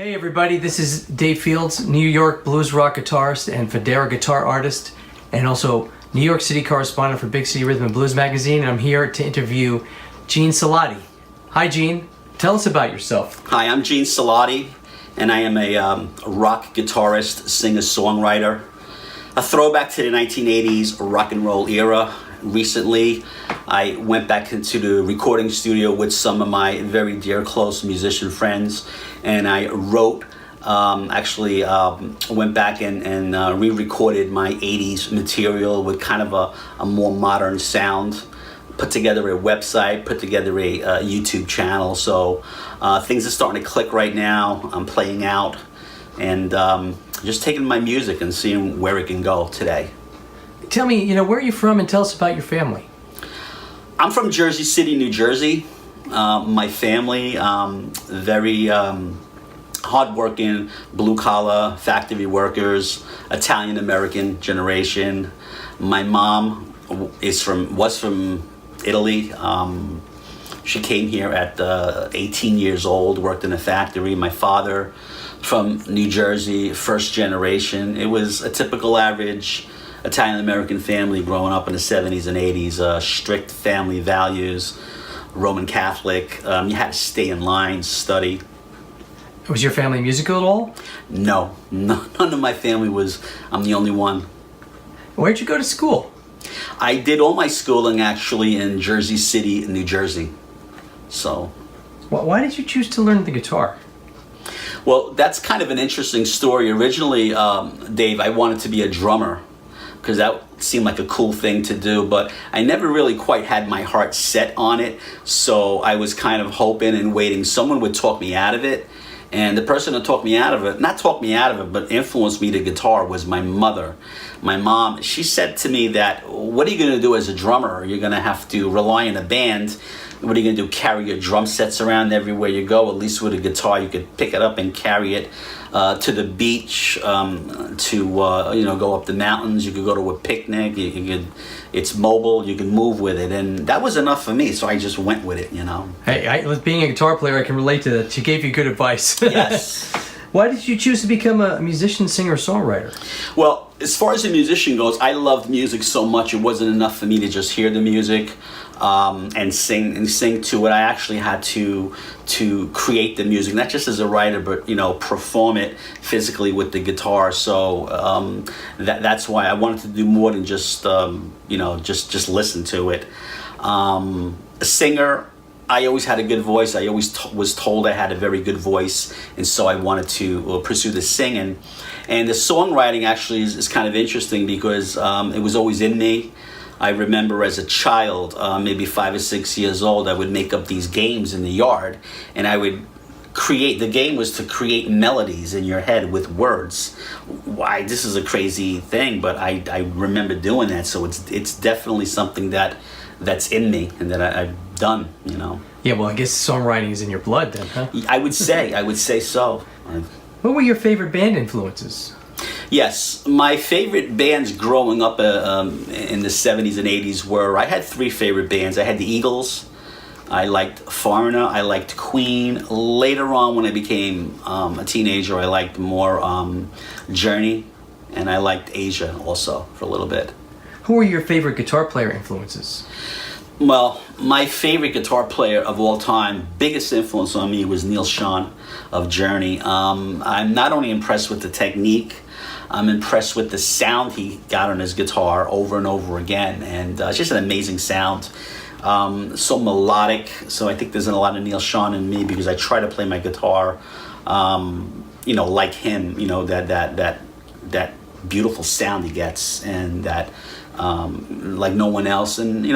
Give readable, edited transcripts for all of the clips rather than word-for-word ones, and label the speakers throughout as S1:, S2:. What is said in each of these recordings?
S1: Hey everybody, this is Dave Fields, New York blues rock guitarist and Fodera Guitar artist, and also New York City correspondent for Big City Rhythm and Blues magazine, and I'm here to interview Gene Salati. Hi Gene, tell us about yourself.
S2: Hi, I'm Gene Salati, and I am a rock guitarist, singer-songwriter. A throwback to the 1980s rock and roll era. Recently, I went back into the recording studio with some of my very dear, close musician friends, and I wrote, went back and re-recorded my 80s material with kind of a more modern sound, put together a website, put together a YouTube channel. So things are starting to click right now. I'm playing out and just taking my music and seeing where it can go today.
S1: Tell me, where are you from, and tell us about your family.
S2: I'm from Jersey City, New Jersey. My family, very hardworking, blue-collar factory workers, Italian-American generation. My mom was from Italy. She came here at 18 years old, worked in a factory. My father from New Jersey, first generation. It was a typical average Italian-American family growing up in the 70s and 80s, strict family values, Roman Catholic. You had to stay in line, study.
S1: Was your family musical at all?
S2: No, none of my family was. I'm the only one.
S1: Where'd you go to school?
S2: I did all my schooling actually in Jersey City, New Jersey. So.
S1: Why did you choose to learn the guitar?
S2: Well, that's kind of an interesting story. Originally, Dave, I wanted to be a drummer, because that seemed like a cool thing to do, but I never really quite had my heart set on it, so I was kind of hoping and waiting someone would talk me out of it. And the person that talked me out of it, not talked me out of it, but influenced me to guitar was my mother. My mom, she said to me that, what are you gonna do as a drummer? You're gonna have to rely on a band. What are you gonna do, carry your drum sets around everywhere you go? At least with a guitar, you could pick it up and carry it to the beach, go up the mountains. You could go to a picnic. It's mobile. You can move with it, and that was enough for me. So I just went with it.
S1: Hey, being a guitar player, I can relate to that. She gave you good advice.
S2: Yes.
S1: Why did you choose to become a musician, singer, songwriter?
S2: Well, as far as a musician goes, I loved music so much it wasn't enough for me to just hear the music and sing to it. I actually had to create the music, not just as a writer, but perform it physically with the guitar. So that's why I wanted to do more than just just listen to it. A singer, I always had a good voice. I always was told I had a very good voice, and so I wanted to pursue the singing. And the songwriting actually is kind of interesting because it was always in me. I remember as a child, maybe 5 or 6 years old, I would make up these games in the yard, and I would create. The game was to create melodies in your head with words. Why? This is a crazy thing, but I remember doing that. So it's definitely something that's in me and that I've done.
S1: Yeah, well, I guess songwriting is in your blood then, huh?
S2: I would say so.
S1: What were your favorite band influences?
S2: Yes, my favorite bands growing up in the 70s and 80s were, I had 3 favorite bands. I had the Eagles, I liked Foreigner, I liked Queen. Later on when I became a teenager, I liked more Journey, and I liked Asia also for a little bit.
S1: Who were your favorite guitar player influences?
S2: Well, my favorite guitar player of all time, biggest influence on me was Neil Schon of Journey. I'm not only impressed with the technique, I'm impressed with the sound he got on his guitar over and over again, and it's just an amazing sound. So melodic. So I think there's a lot of Neil Schon in me because I try to play my guitar, like him. That beautiful sound he gets, and that. Like no one else. And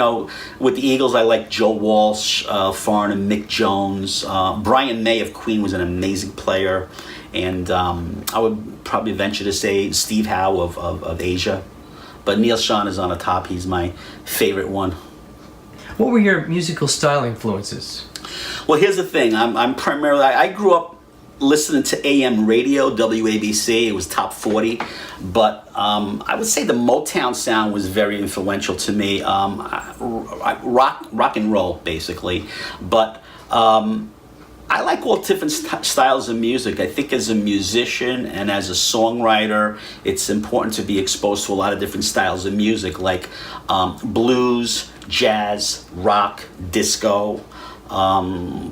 S2: with the Eagles, I like Joe Walsh, Foreigner, Mick Jones. Brian May of Queen was an amazing player, and I would probably venture to say Steve Howe of Asia, but Neil Schon is on the top. He's my favorite one.
S1: What were your musical style influences?
S2: Well, here's the thing. I'm primarily, I grew up listening to AM radio, WABC. It was top 40, but I would say the Motown sound was very influential to me. Rock and roll, basically. But I like all different styles of music. I think as a musician and as a songwriter, it's important to be exposed to a lot of different styles of music, like blues, jazz, rock, disco.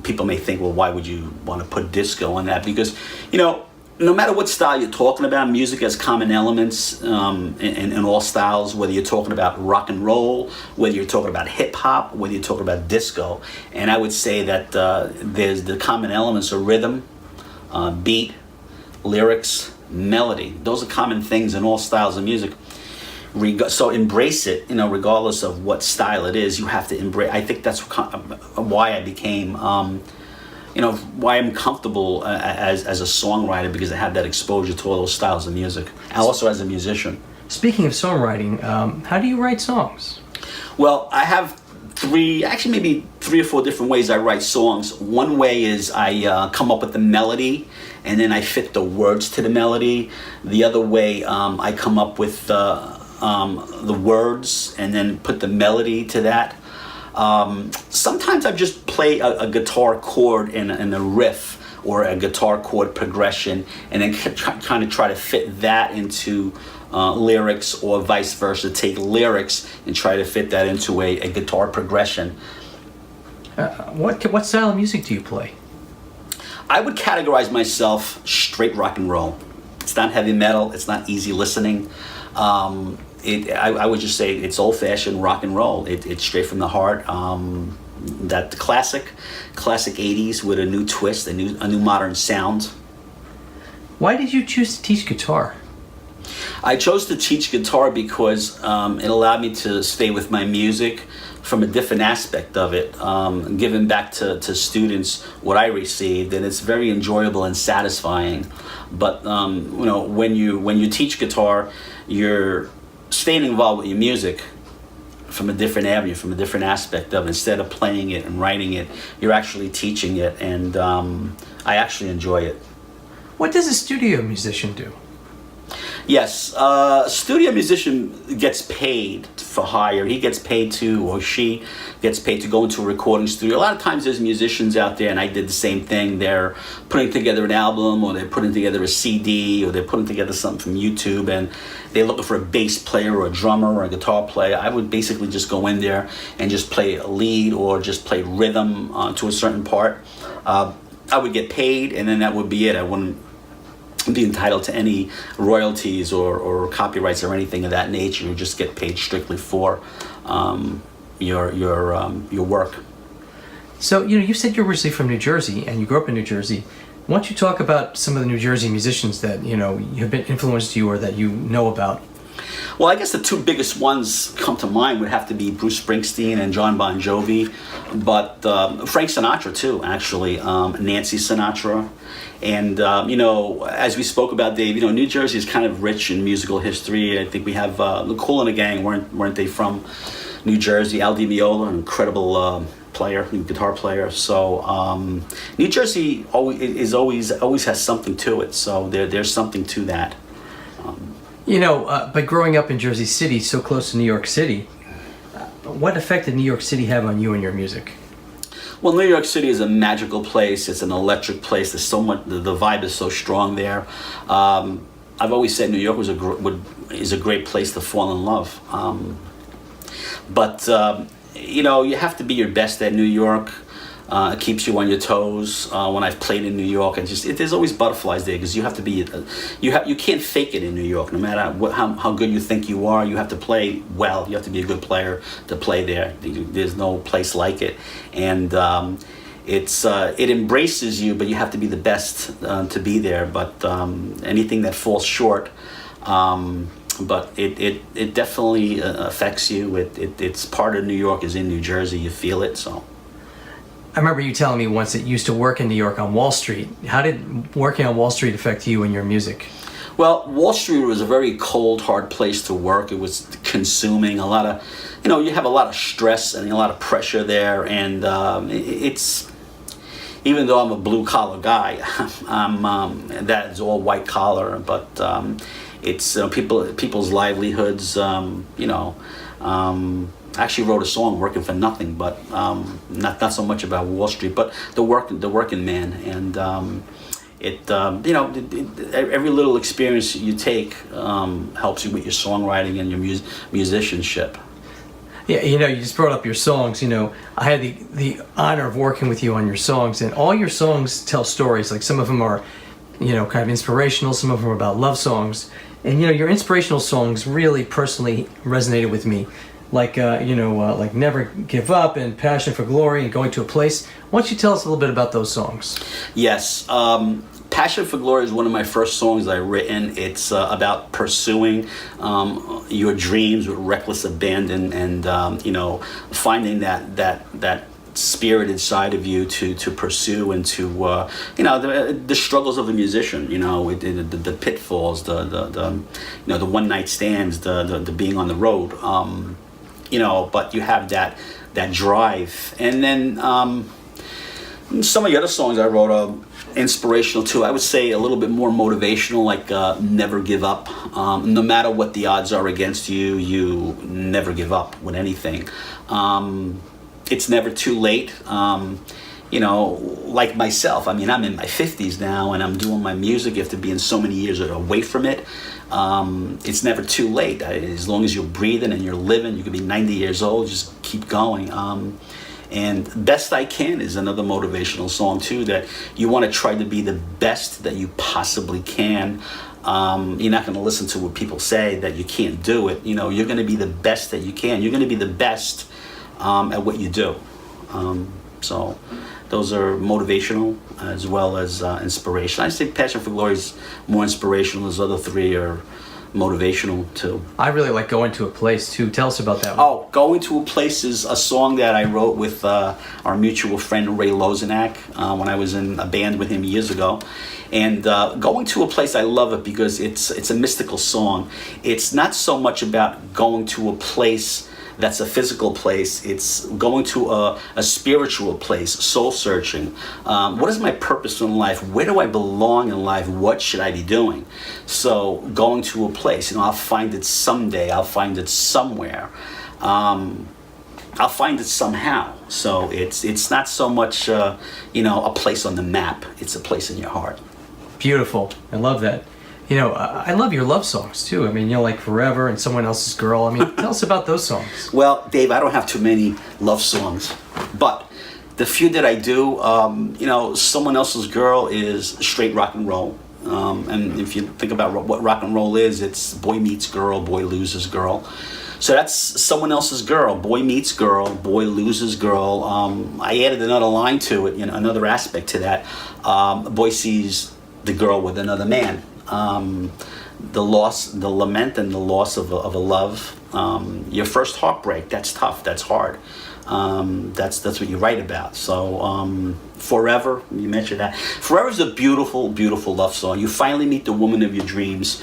S2: People may think, well, why would you want to put disco on that? Because, no matter what style you're talking about, music has common elements in all styles, whether you're talking about rock and roll, whether you're talking about hip hop, whether you're talking about disco. And I would say that there's the common elements of rhythm, beat, lyrics, melody. Those are common things in all styles of music. So embrace it, regardless of what style it is. You have to embrace. I think that's why I became, why I'm comfortable as a songwriter, because I have that exposure to all those styles of music, and also as a musician.
S1: Speaking of songwriting, how do you write songs?
S2: Well, I have maybe three or four different ways I write songs. One way is I come up with the melody, and then I fit the words to the melody. The other way, I come up with the words and then put the melody to that. Sometimes I just play a guitar chord in a riff or a guitar chord progression, and then kind of try to fit that into lyrics, or vice versa. Take lyrics and try to fit that into a guitar progression.
S1: What style of music do you play?
S2: I would categorize myself straight rock and roll. It's not heavy metal. It's not easy listening. I would just say it's old-fashioned rock and roll. It's straight from the heart. That classic 80s with a new twist, a new modern sound.
S1: Why did you choose to teach guitar?
S2: I chose to teach guitar because it allowed me to stay with my music from a different aspect of it, giving back to students what I received, and it's very enjoyable and satisfying. But when you teach guitar, you're staying involved with your music from a different avenue, from a different aspect of it. Instead of playing it and writing it, you're actually teaching it, and I actually enjoy it.
S1: What does a studio musician do?
S2: Yes, a studio musician gets paid for hire. He gets paid to, or she gets paid to go into a recording studio. A lot of times there's musicians out there, and I did the same thing. They're putting together an album, or they're putting together a CD, or they're putting together something from YouTube, and they're looking for a bass player or a drummer or a guitar player. I would basically just go in there and just play a lead or just play rhythm to a certain part. I would get paid, and then that would be it. I wouldn't be entitled to any royalties or copyrights or anything of that nature. You just get paid strictly for your work.
S1: So you said you're originally from New Jersey and you grew up in New Jersey. Why don't you talk about some of the New Jersey musicians that have been influenced you or that you know about?
S2: Well, I guess the two biggest ones come to mind would have to be Bruce Springsteen and John Bon Jovi, but Frank Sinatra too, actually, Nancy Sinatra. And, as we spoke about, Dave, New Jersey is kind of rich in musical history. I think we have the Kool and the Gang, weren't they from New Jersey? Al Di Meola, an incredible guitar player. So New Jersey always has something to it. So there's something to that.
S1: But growing up in Jersey City, so close to New York City, what effect did New York City have on you and your music?
S2: Well, New York City is a magical place. It's an electric place. There's so much. The vibe is so strong there. I've always said New York is a great place to fall in love. But you have to be your best at New York. It keeps you on your toes. When I've played in New York, and there's always butterflies there, because you have to be. You can't fake it in New York. No matter how good you think you are, you have to play well. You have to be a good player to play there. There's no place like it, and it embraces you, but you have to be the best to be there. But anything that falls short. But it definitely affects you. It's part of New York is in New Jersey. You feel it, so.
S1: I remember you telling me once that you used to work in New York on Wall Street. How did working on Wall Street affect you and your music?
S2: Well, Wall Street was a very cold, hard place to work. It was consuming. A lot of, you have a lot of stress and a lot of pressure there. And it's, even though I'm a blue collar guy, that is all white collar. But people's livelihoods, I actually wrote a song, "Working for Nothing," but not so much about Wall Street, but the working man. And every little experience you take helps you with your songwriting and your musicianship.
S1: Yeah, you just brought up your songs. I had the honor of working with you on your songs, and all your songs tell stories. Like some of them are, kind of inspirational. Some of them are about love songs. And your inspirational songs really personally resonated with me. Like like "Never Give Up" and "Passion for Glory" and "Going to a Place." Why don't you tell us a little bit about those songs?
S2: Yes. Passion for Glory is one of my first songs I've written. It's about pursuing your dreams with reckless abandon, and finding that spirit inside of you to pursue, and to the struggles of the musician, the pitfalls, the one night stands, the being on the road, but you have that drive. And then some of the other songs I wrote are inspirational too. I would say a little bit more motivational, like "Never Give Up." No matter what the odds are against you, you never give up with anything. It's never too late. Like myself, I'm in my 50s now, and I'm doing my music after being so many years away from it. It's never too late. As long as you're breathing and you're living, you could be 90 years old, just keep going. And "Best I Can" is another motivational song too, that you want to try to be the best that you possibly can. You're not going to listen to what people say that you can't do it. You're going to be the best that you can. You're going to be the best at what you do. So those are motivational as well as inspiration. I say "Passion for Glory" is more inspirational. Those other three are motivational too.
S1: I really like "Going to a Place" too. Tell us about that one.
S2: Oh, "Going to a Place" is a song that I wrote with our mutual friend Ray Lozenak when I was in a band with him years ago. And "Going to a Place," I love it because it's a mystical song. It's not so much about going to a place that's a physical place. It's going to a spiritual place, soul searching. What is my purpose in life? Where do I belong in life? What should I be doing? So going to a place, I'll find it someday. I'll find it somewhere. I'll find it somehow. So it's not so much a place on the map. It's a place in your heart.
S1: Beautiful. I love that. I love your love songs too. Like "Forever" and "Someone Else's Girl." Tell us about those songs.
S2: Well, Dave, I don't have too many love songs, but the few that I do, "Someone Else's Girl" is straight rock and roll. And if you think about what rock and roll is, it's boy meets girl, boy loses girl. So that's "Someone Else's Girl." Boy meets girl, boy loses girl. I added another line to it, another aspect to that. Boy sees the girl with another man. The loss, the lament, and the loss of a love. Your first heartbreak. That's tough. That's hard. That's what you write about. So "Forever," you mentioned that. "Forever" is a beautiful, beautiful love song. You finally meet the woman of your dreams.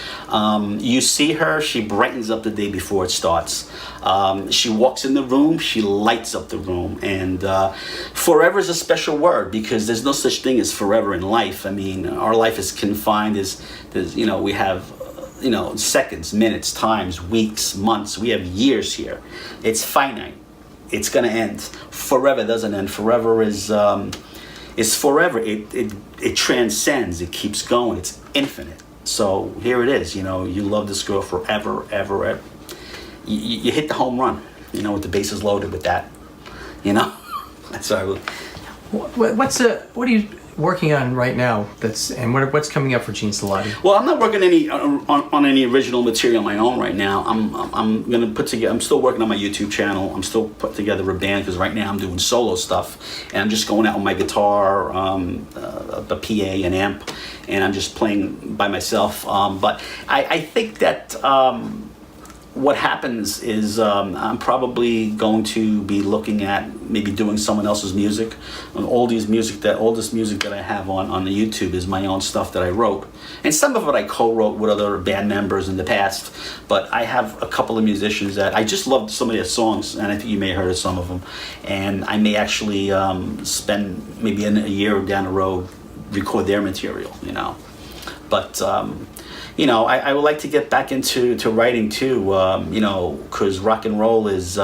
S2: You see her, she brightens up the day before it starts. She walks in the room, she lights up the room. And forever is a special word because there's no such thing as forever in life. Our life is confined. We have seconds, minutes, times, weeks, months. We have years here. It's finite. It's going to end. Forever doesn't end. Forever is forever. It transcends. It keeps going. It's infinite. So here it is. You love this girl forever, ever, ever. You hit the home run. With the bases loaded with that. That's what I would.
S1: What are you working on right now? What's coming up for Gene Salati?
S2: Well, I'm not working on any original material on my own right now. I'm gonna put together. I'm still working on my YouTube channel. I'm still putting together a band because right now I'm doing solo stuff, and I'm just going out with my guitar, a PA, an amp, and I'm just playing by myself. But I think that. What happens is I'm probably going to be looking at maybe doing someone else's music. And all this music that I have on the YouTube is my own stuff that I wrote. And some of it I co-wrote with other band members in the past. But I have a couple of musicians that I just loved some of their songs, and I think you may have heard of some of them. And I may actually spend maybe a year down the road record their material, But I would like to get back into writing too, because rock and roll is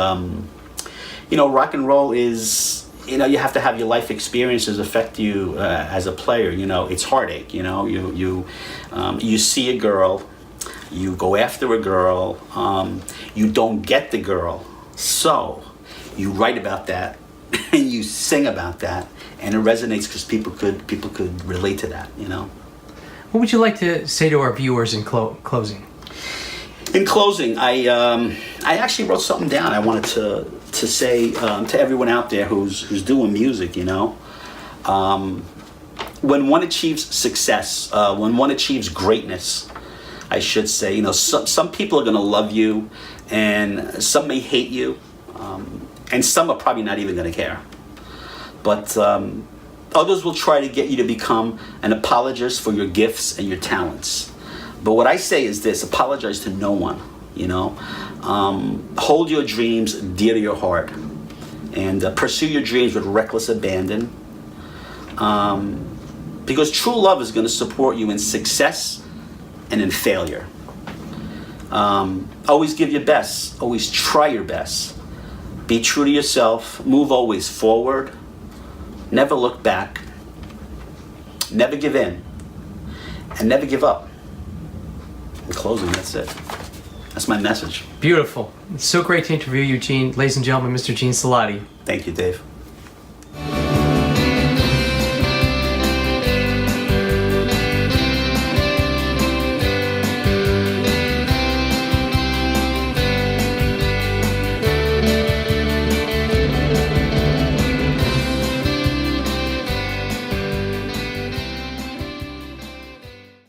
S2: rock and roll is, you have to have your life experiences affect you as a player. It's heartache. You see a girl, you go after a girl, you don't get the girl, so you write about that and you sing about that, and it resonates because people could relate to that.
S1: What would you like to say to our viewers in closing?
S2: In closing, I actually wrote something down. I wanted to say to everyone out there who's doing music. When one achieves success, when one achieves greatness, I should say, some people are going to love you, and some may hate you, and some are probably not even going to care. But others will try to get you to become an apologist for your gifts and your talents. But what I say is this: apologize to no one. Hold your dreams dear to your heart, and pursue your dreams with reckless abandon. Because true love is going to support you in success and in failure. Always give your best. Always try your best. Be true to yourself. Move always forward. Never look back. Never give in. And never give up. In closing, that's it. That's my message.
S1: Beautiful. It's so great to interview you, Gene. Ladies and gentlemen, Mr. Gene Salati.
S2: Thank you, Dave.